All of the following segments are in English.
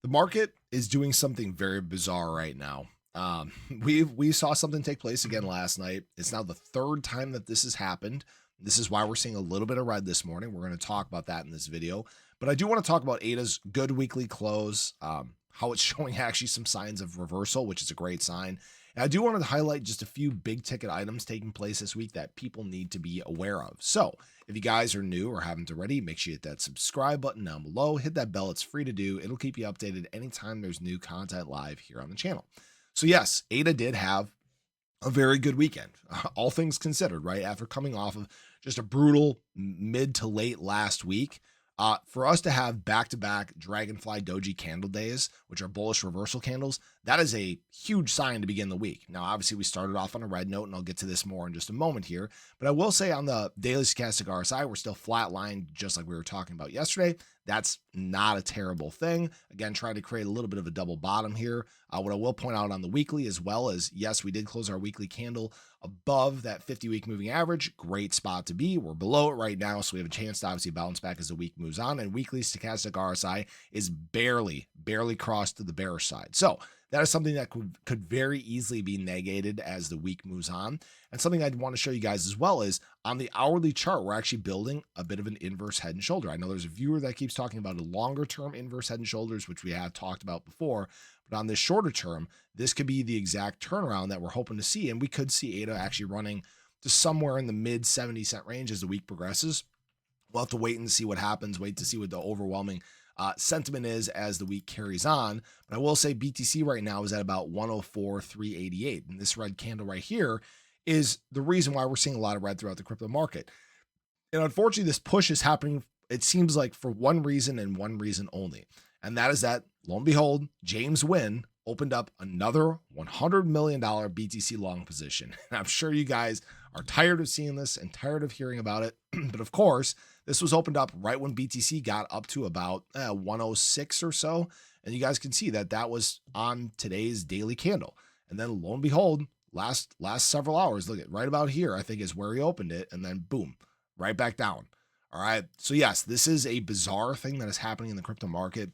The market is doing something very bizarre right now. We saw something take place again last night. It's now the third time that this has happened. This is why we're seeing a little bit of red this morning. We're going to talk about that in this video. But I do want to talk about ADA's good weekly close, how it's showing actually some signs of reversal, which is a great sign. And I do want to highlight just a few big ticket items taking place this week that people need to be aware of. So if you guys are new or haven't already, make sure you hit that subscribe button down below. Hit that bell. It's free to do. It'll keep you updated anytime there's new content live here on the channel. So yes, ADA did have a very good weekend, all things considered, right? After coming off of just a brutal mid to late last week, for us to have back-to-back Dragonfly Doji candle days, which are bullish reversal candles, that is a huge sign to begin the week. Now, obviously, we started off on a red note, and I'll get to this more in just a moment here. But I will say on the daily stochastic RSI, we're still flatlined, just like we were talking about yesterday. That's not a terrible thing. Again, trying to create a little bit of a double bottom here. What I will point out on the weekly as well is, yes, we did close our weekly candle above that 50-week moving average. Great spot to be. We're below it right now, so we have a chance to obviously bounce back as the week moves on. And weekly stochastic RSI is barely crossed to the bearish side. So that is something that could very easily be negated as the week moves on. And something I'd want to show you guys as well is on the hourly chart, we're actually building a bit of an inverse head and shoulder. I know there's a viewer that keeps talking about a longer term inverse head and shoulders, which we have talked about before. But on this shorter term, this could be the exact turnaround that we're hoping to see. And we could see ADA actually running to somewhere in the mid 70-cent range as the week progresses. We'll have to wait and see what happens, wait to see what the overwhelming sentiment is as the week carries on. But I will say BTC right now is at about 104,388. And this red candle right here is the reason why we're seeing a lot of red throughout the crypto market. And unfortunately, this push is happening, it seems like, for one reason and one reason only. And that is that, lo and behold, James Wynn opened up another $100 million BTC long position. And I'm sure you guys are tired of seeing this and tired of hearing about it. But of course, this was opened up right when BTC got up to about 106 or so. And you guys can see that that was on today's daily candle. And then lo and behold, last several hours, look at right about here, I think is where he opened it. And then boom, right back down. All right. So yes, this is a bizarre thing that is happening in the crypto market.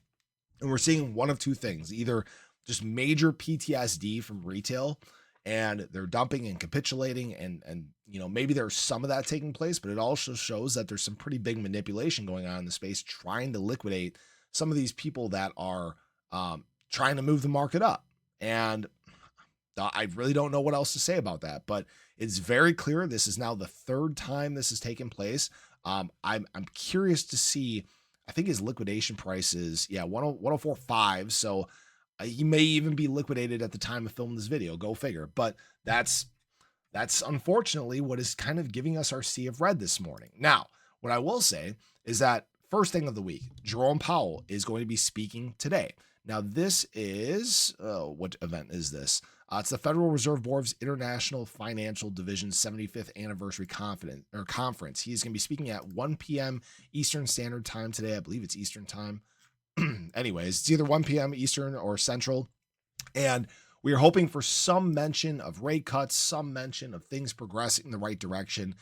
And we're seeing one of two things, either just major PTSD from retail and they're dumping and capitulating and you know, maybe there's some of that taking place, but it also shows that there's some pretty big manipulation going on in the space trying to liquidate some of these people that are trying to move the market up. And I really don't know what else to say about that, but it's very clear this is now the third time this has taken place. I'm curious to see. I think his liquidation price is 104.5. So he may even be liquidated at the time of filming this video. Go figure. But that's unfortunately what is kind of giving us our sea of red this morning. Now, what I will say is that first thing of the week, Jerome Powell is going to be speaking today. Now, this is what event is this? It's the Federal Reserve Board's International Financial Division's 75th anniversary conference. He's going to be speaking at 1 p.m. Eastern Standard Time today. I believe it's Eastern Time. Anyways, it's either 1 p.m. Eastern or Central. And we are hoping for some mention of rate cuts, some mention of things progressing in the right direction.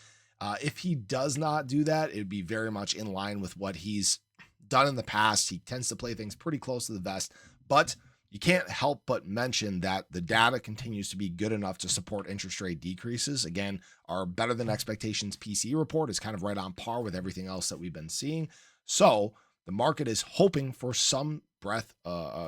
If he does not do that, it would be very much in line with what he's done in the past. He tends to play things pretty close to the vest, but you can't help but mention that the data continues to be good enough to support interest rate decreases. Again, our better than expectations PCE report is kind of right on par with everything else that we've been seeing. So the market is hoping for some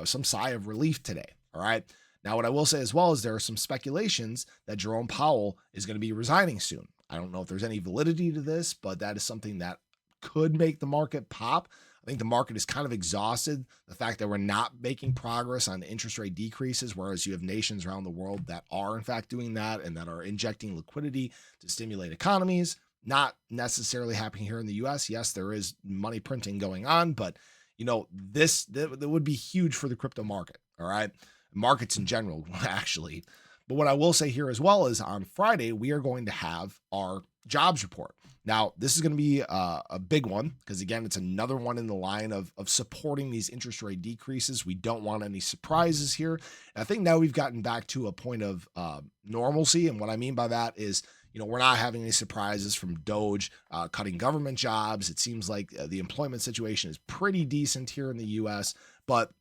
some sigh of relief today. All right. Now, what I will say as well is there are some speculations that Jerome Powell is going to be resigning soon. I don't know if there's any validity to this, but that is something that could make the market pop. I think the market is kind of exhausted. The fact that we're not making progress on interest rate decreases, whereas you have nations around the world that are in fact doing that and that are injecting liquidity to stimulate economies. Not necessarily happening here in the US. Yes, there is money printing going on, but you know, that would be huge for the crypto market. All right. Markets in general, actually. But what I will say here as well is on Friday, we are going to have our jobs report. Now, this is going to be a big one because, again, it's another one in the line of supporting these interest rate decreases. We don't want any surprises here. And I think now we've gotten back to a point of normalcy. And what I mean by that is, you know, we're not having any surprises from Doge cutting government jobs. It seems like the employment situation is pretty decent here in the U.S., but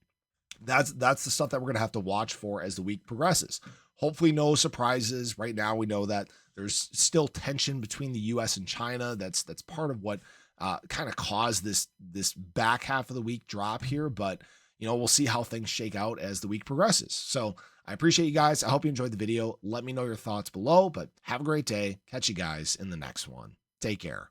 that's the stuff that we're going to have to watch for as the week progresses. Hopefully no surprises. Right now we know that there's still tension between the US and China. That's part of what kind of caused this back half of the week drop here, but we'll see how things shake out as the week progresses. So I appreciate you guys. I hope you enjoyed the video. Let me know your thoughts below, but have a great day. Catch you guys in the next one. Take care.